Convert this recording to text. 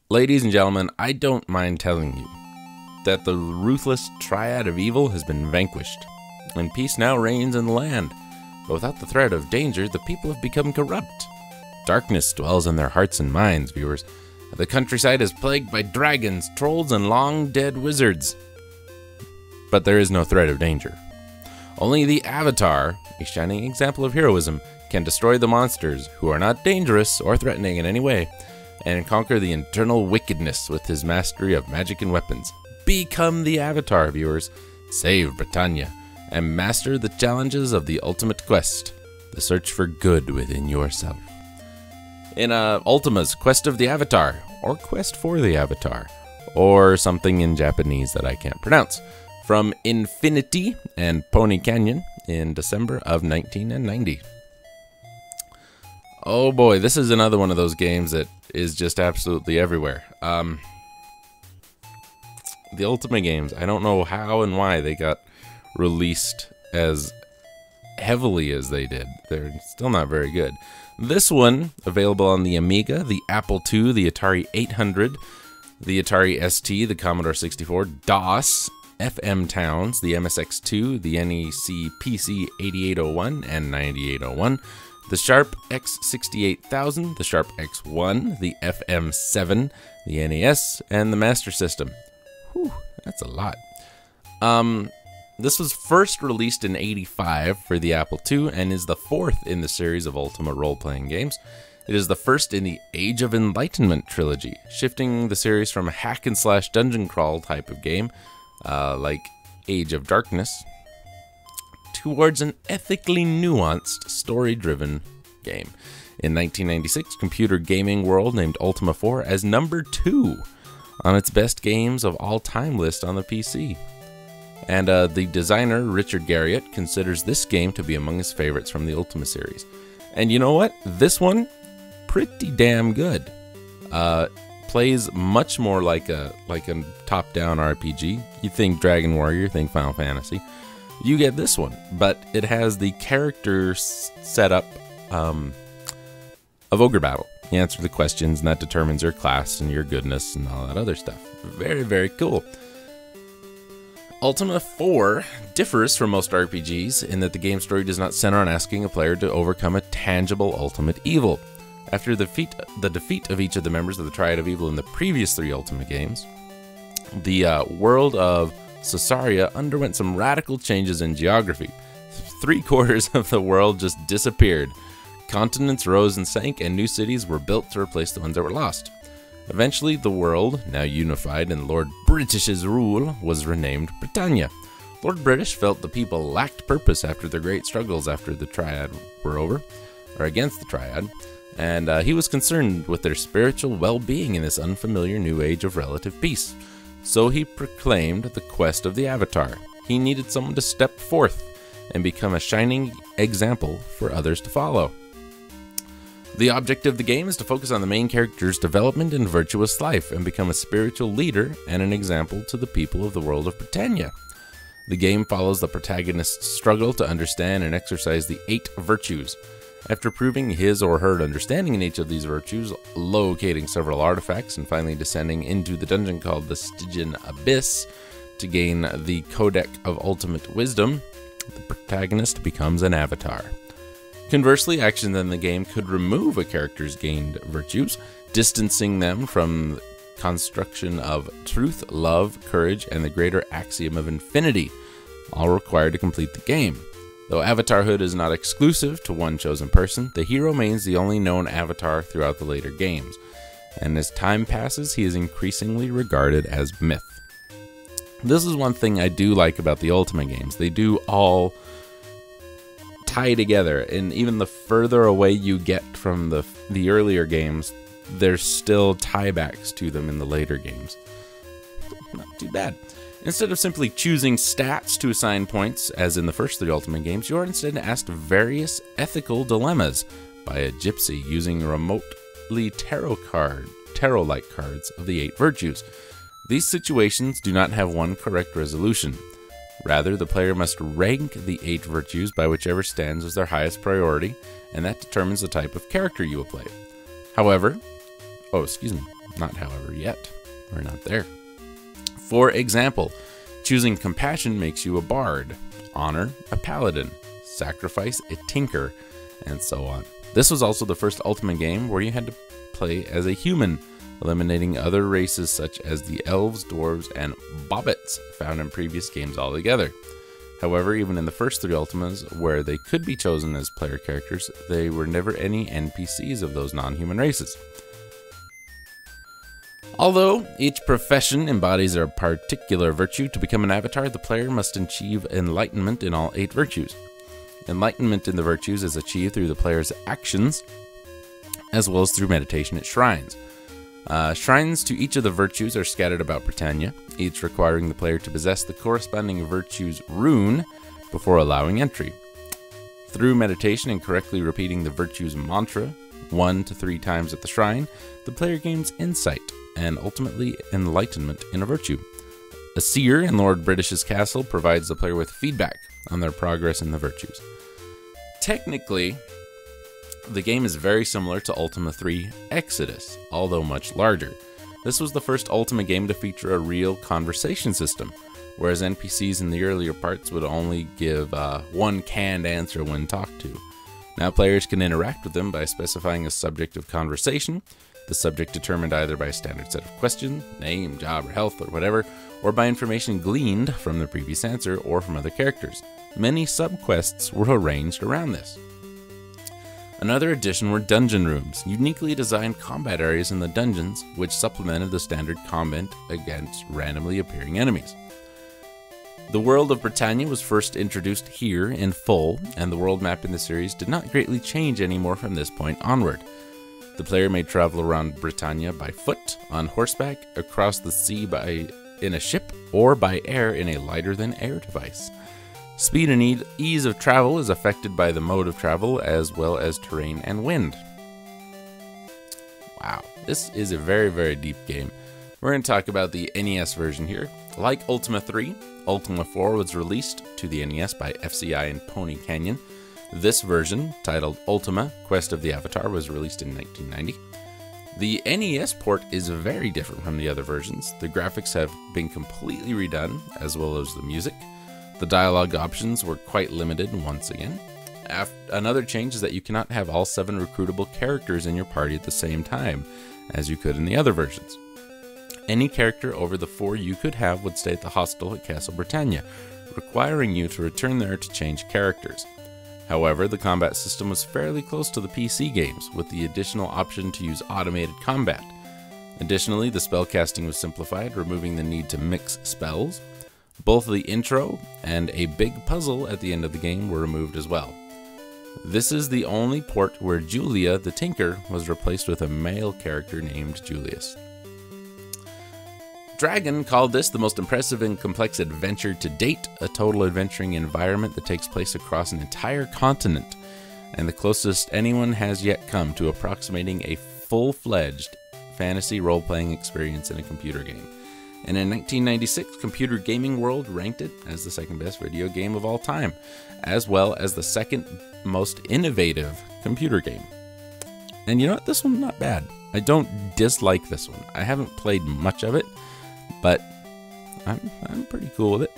Ladies and gentlemen, I don't mind telling you that the ruthless Triad of Evil has been vanquished, and peace now reigns in the land. But without the threat of danger, the people have become corrupt. Darkness dwells in their hearts and minds, viewers. The countryside is plagued by dragons, trolls, and long-dead wizards. But there is no threat of danger. Only the Avatar, a shining example of heroism, can destroy the monsters, who are not dangerous or threatening in any way, and conquer the internal wickedness with his mastery of magic and weapons. Become the Avatar, viewers. Save Britannia, and master the challenges of the ultimate quest, the search for good within yourself. In Ultima's Quest of the Avatar, or Quest for the Avatar, or something in Japanese that I can't pronounce, from Infinity and Pony Canyon in December of 1990. Oh boy, this is another one of those games that is just absolutely everywhere. The Ultima games, I don't know how and why they got released as heavily as they did. They're still not very good. This one, available on the Amiga, the Apple II, the Atari 800, the Atari ST, the Commodore 64, DOS, FM Towns, the MSX2, the NEC PC 8801 and 9801, the Sharp X68000, the Sharp X1, the FM7, the NES, and the Master System. Whew, that's a lot. This was first released in '85 for the Apple II and is the fourth in the series of Ultima role-playing games. It is the first in the Age of Enlightenment trilogy, shifting the series from a hack-and-slash dungeon crawl type of game, like Age of Darkness, towards an ethically nuanced, story-driven game. In 1996, Computer Gaming World named Ultima 4 as number 2 on its best games of all time list on the PC. And the designer, Richard Garriott, considers this game to be among his favorites from the Ultima series. And you know what? This one, pretty damn good. Plays much more like a top-down RPG. You think Dragon Warrior, you think Final Fantasy. You get this one, but it has the character setup of Ogre Battle. You answer the questions, and that determines your class and your goodness and all that other stuff. Very, very cool. Ultima 4 differs from most RPGs in that the game story does not center on asking a player to overcome a tangible ultimate evil. After the defeat of each of the members of the Triad of Evil in the previous 3 Ultima games, the world of Caesarea underwent some radical changes in geography. 3/4 of the world just disappeared. Continents rose and sank, and new cities were built to replace the ones that were lost. Eventually, the world, now unified in Lord British's rule, was renamed Britannia. Lord British felt the people lacked purpose after their great struggles after the Triad were over, or against the Triad, and he was concerned with their spiritual well-being in this unfamiliar new age of relative peace. So he proclaimed the quest of the Avatar. He needed someone to step forth and become a shining example for others to follow. The object of the game is to focus on the main character's development and virtuous life and become a spiritual leader and an example to the people of the world of Britannia. The game follows the protagonist's struggle to understand and exercise the 8 virtues. After proving his or her understanding in each of these virtues, locating several artifacts, and finally descending into the dungeon called the Stygian Abyss to gain the Codec of Ultimate Wisdom, the protagonist becomes an avatar. Conversely, actions in the game could remove a character's gained virtues, distancing them from the construction of truth, love, courage, and the greater axiom of infinity, all required to complete the game. Though avatarhood is not exclusive to one chosen person, the hero remains the only known avatar throughout the later games, and as time passes, he is increasingly regarded as myth. This is one thing I do like about the Ultima games. They do all tie together, and even the further away you get from the earlier games, there's still tiebacks to them in the later games. Not too bad. Instead of simply choosing stats to assign points, as in the first 3 Ultima games, you are instead asked various ethical dilemmas by a gypsy using remotely tarot-like cards of the 8 virtues. These situations do not have one correct resolution. Rather, the player must rank the 8 virtues by whichever stands as their highest priority, and that determines the type of character you will play. However, Not, however, yet. We're not there. For example, choosing compassion makes you a bard, honor a paladin, sacrifice a tinker, and so on. This was also the first Ultima game where you had to play as a human, eliminating other races such as the elves, dwarves, and bobbits found in previous games altogether. However, even in the first 3 Ultimas, where they could be chosen as player characters, they were never any NPCs of those non-human races. Although each profession embodies a particular virtue, to become an avatar, the player must achieve enlightenment in all 8 virtues. Enlightenment in the virtues is achieved through the player's actions, as well as through meditation at shrines. Shrines to each of the virtues are scattered about Britannia, each requiring the player to possess the corresponding virtue's rune before allowing entry. Through meditation and correctly repeating the virtue's mantra 1 to 3 times at the shrine, the player gains insight and ultimately enlightenment in a virtue. A seer in Lord British's castle provides the player with feedback on their progress in the virtues. Technically, the game is very similar to Ultima 3 Exodus, although much larger. This was the first Ultima game to feature a real conversation system, whereas NPCs in the earlier parts would only give one canned answer when talked to. Now players can interact with them by specifying a subject of conversation, the subject determined either by a standard set of questions, name, job, or health, or whatever, or by information gleaned from the previous answer or from other characters. Many subquests were arranged around this. Another addition were dungeon rooms, uniquely designed combat areas in the dungeons, which supplemented the standard combat against randomly appearing enemies. The world of Britannia was first introduced here in full, and the world map in the series did not greatly change anymore from this point onward. The player may travel around Britannia by foot, on horseback, across the sea in a ship, or by air in a lighter-than-air device. Speed and ease of travel is affected by the mode of travel as well as terrain and wind. Wow, this is a very, very deep game. We're going to talk about the NES version here. Like Ultima 3, Ultima 4 was released to the NES by FCI and Pony Canyon. This version, titled Ultima Quest of the Avatar, was released in 1990. The NES port is very different from the other versions. The graphics have been completely redone, as well as the music. The dialogue options were quite limited once again. Another change is that you cannot have all 7 recruitable characters in your party at the same time, as you could in the other versions. Any character over the 4 you could have would stay at the hostel at Castle Britannia, requiring you to return there to change characters. However, the combat system was fairly close to the PC games, with the additional option to use automated combat. Additionally, the spellcasting was simplified, removing the need to mix spells. Both the intro and a big puzzle at the end of the game were removed as well. This is the only port where Julia the Tinker was replaced with a male character named Julius. Dragon called this the most impressive and complex adventure to date, a total adventuring environment that takes place across an entire continent, and the closest anyone has yet come to approximating a full-fledged fantasy role-playing experience in a computer game. And in 1996, Computer Gaming World ranked it as the second best video game of all time, as well as the second most innovative computer game. And you know what? This one's not bad. I don't dislike this one. I haven't played much of it, but I'm pretty cool with it.